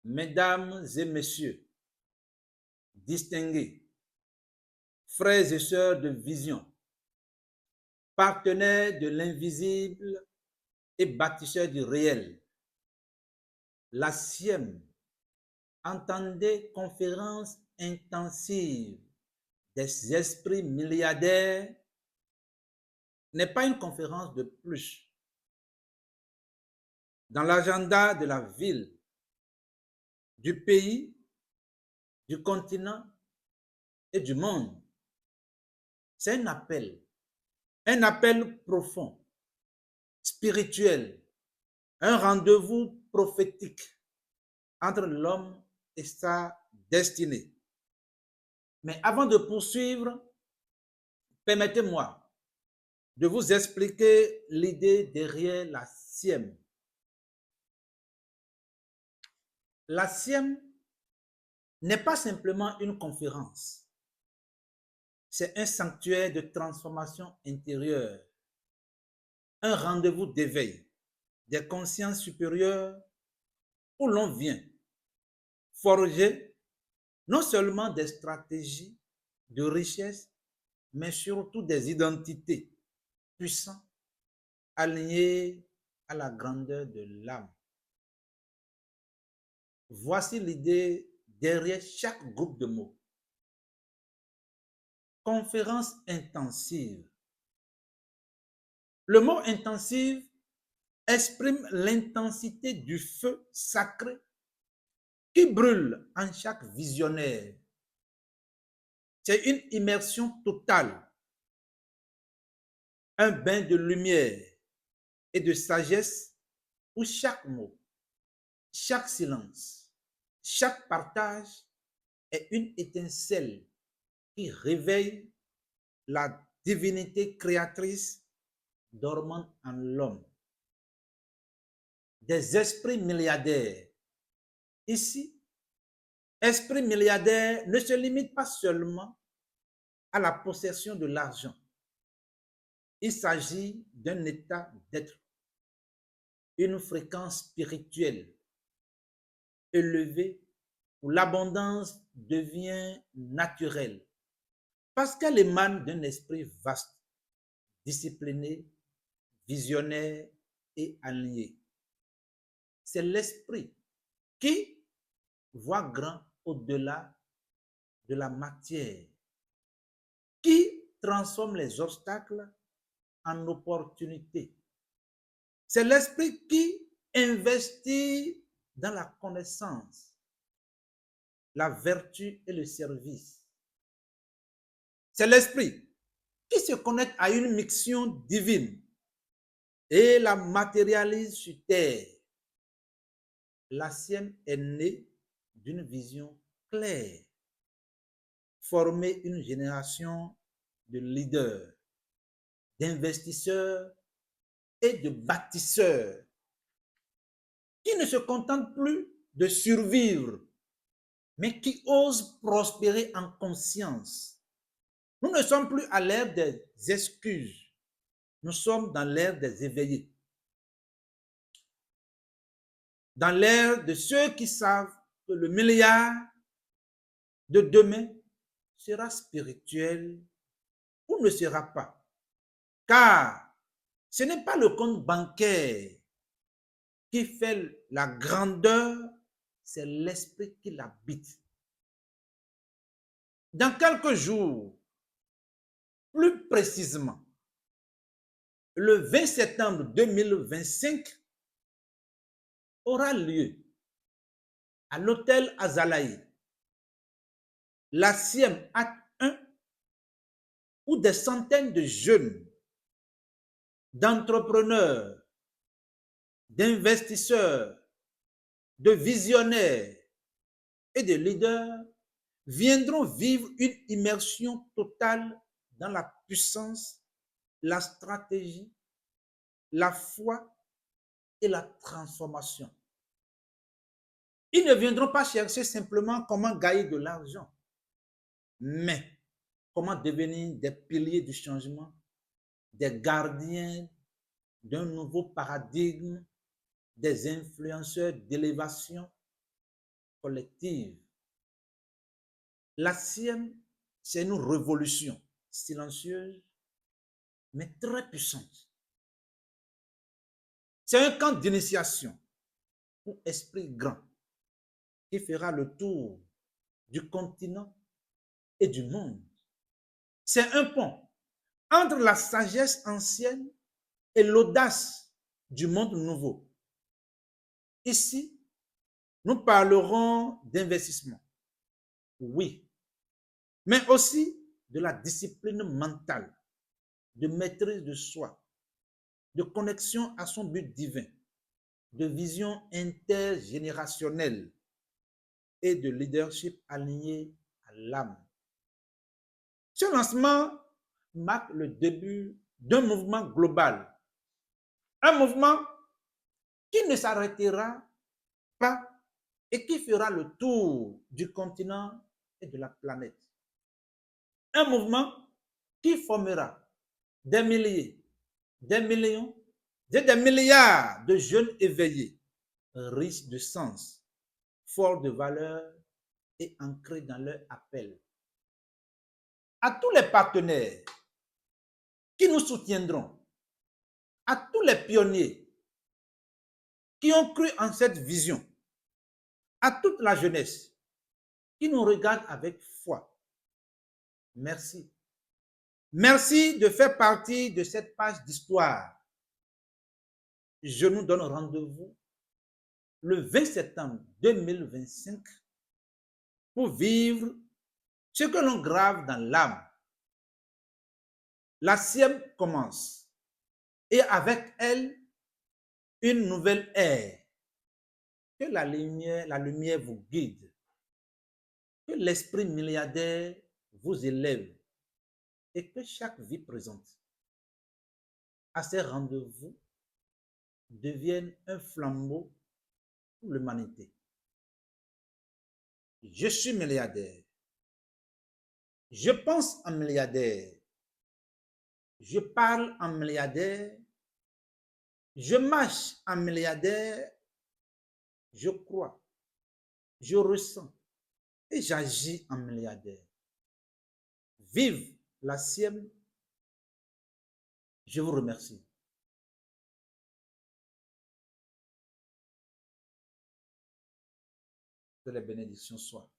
Mesdames et messieurs, distingués, frères et sœurs de vision, partenaires de l'invisible et bâtisseurs du réel, la SIEM, entendez conférence intensive des esprits milliardaires, n'est pas une conférence de plus. Dans l'agenda de la ville, du pays, du continent et du monde, c'est un appel profond, spirituel, un rendez-vous prophétique entre l'homme et sa destinée. Mais avant de poursuivre, permettez-moi de vous expliquer l'idée derrière la SIEM. La SIEM n'est pas simplement une conférence, c'est un sanctuaire de transformation intérieure, un rendez-vous d'éveil des consciences supérieures où l'on vient forger non seulement des stratégies de richesse, mais surtout des identités puissantes, alignées à la grandeur de l'âme. Voici l'idée derrière chaque groupe de mots. Conférence intensive. Le mot intensive exprime l'intensité du feu sacré qui brûle en chaque visionnaire. C'est une immersion totale, un bain de lumière et de sagesse où chaque mot, chaque silence, chaque partage est une étincelle qui réveille la divinité créatrice dormant en l'homme. Des esprits milliardaires. Ici, esprit milliardaire ne se limite pas seulement à la possession de l'argent. Il s'agit d'un état d'être, une fréquence spirituelle élevée où l'abondance devient naturelle parce qu'elle émane d'un esprit vaste, discipliné, visionnaire et aligné. C'est l'esprit qui voit grand au-delà de la matière, qui transforme les obstacles en opportunités. C'est l'esprit qui investit dans la connaissance, la vertu et le service. C'est l'esprit qui se connecte à une mission divine et la matérialise sur terre. La sienne est née d'une vision claire, former une génération de leaders, d'investisseurs et de bâtisseurs qui ne se contentent plus de survivre, mais qui osent prospérer en conscience. Nous ne sommes plus à l'ère des excuses, nous sommes dans l'ère des éveillés, dans l'ère de ceux qui savent que le milliard de demain sera spirituel ou ne sera pas. Car ce n'est pas le compte bancaire qui fait la grandeur, c'est l'esprit qui l'habite. Dans quelques jours, plus précisément, le 20 septembre 2025 aura lieu à l'hôtel Azalaï, la SIEM Acte 1, où des centaines de jeunes, d'entrepreneurs, d'investisseurs, de visionnaires et de leaders viendront vivre une immersion totale dans la puissance, la stratégie, la foi et la transformation. Ils ne viendront pas chercher simplement comment gagner de l'argent, mais comment devenir des piliers du changement, des gardiens d'un nouveau paradigme, des influenceurs d'élévation collective. La sienne, c'est une révolution silencieuse, mais très puissante. C'est un camp d'initiation pour esprit grand qui fera le tour du continent et du monde. C'est un pont entre la sagesse ancienne et l'audace du monde nouveau. Ici, nous parlerons d'investissement, oui, mais aussi de la discipline mentale, de maîtrise de soi, de connexion à son but divin, de vision intergénérationnelle et de leadership aligné à l'âme. Ce lancement marque le début d'un mouvement global, un mouvement qui ne s'arrêtera pas et qui fera le tour du continent et de la planète. Un mouvement qui formera des milliers, des millions, des milliards de jeunes éveillés, riches de sens, forts de valeurs et ancrés dans leur appel. À tous les partenaires qui nous soutiendront, à tous les pionniers qui ont cru en cette vision, à toute la jeunesse qui nous regarde avec foi, merci. Merci de faire partie de cette page d'histoire. Je nous donne rendez-vous le 20 septembre 2025 pour vivre ce que l'on grave dans l'âme. La sième commence et avec elle, une nouvelle ère. Que la lumière vous guide. Que l'esprit milliardaire vous élève et que chaque vie présente à ces rendez-vous devienne un flambeau pour l'humanité. Je suis milliardaire. Je pense en milliardaire. Je parle en milliardaire. Je marche en milliardaire. Je crois. Je ressens. Et j'agis en milliardaire. Vive la sienne. Je vous remercie. Que les bénédictions soient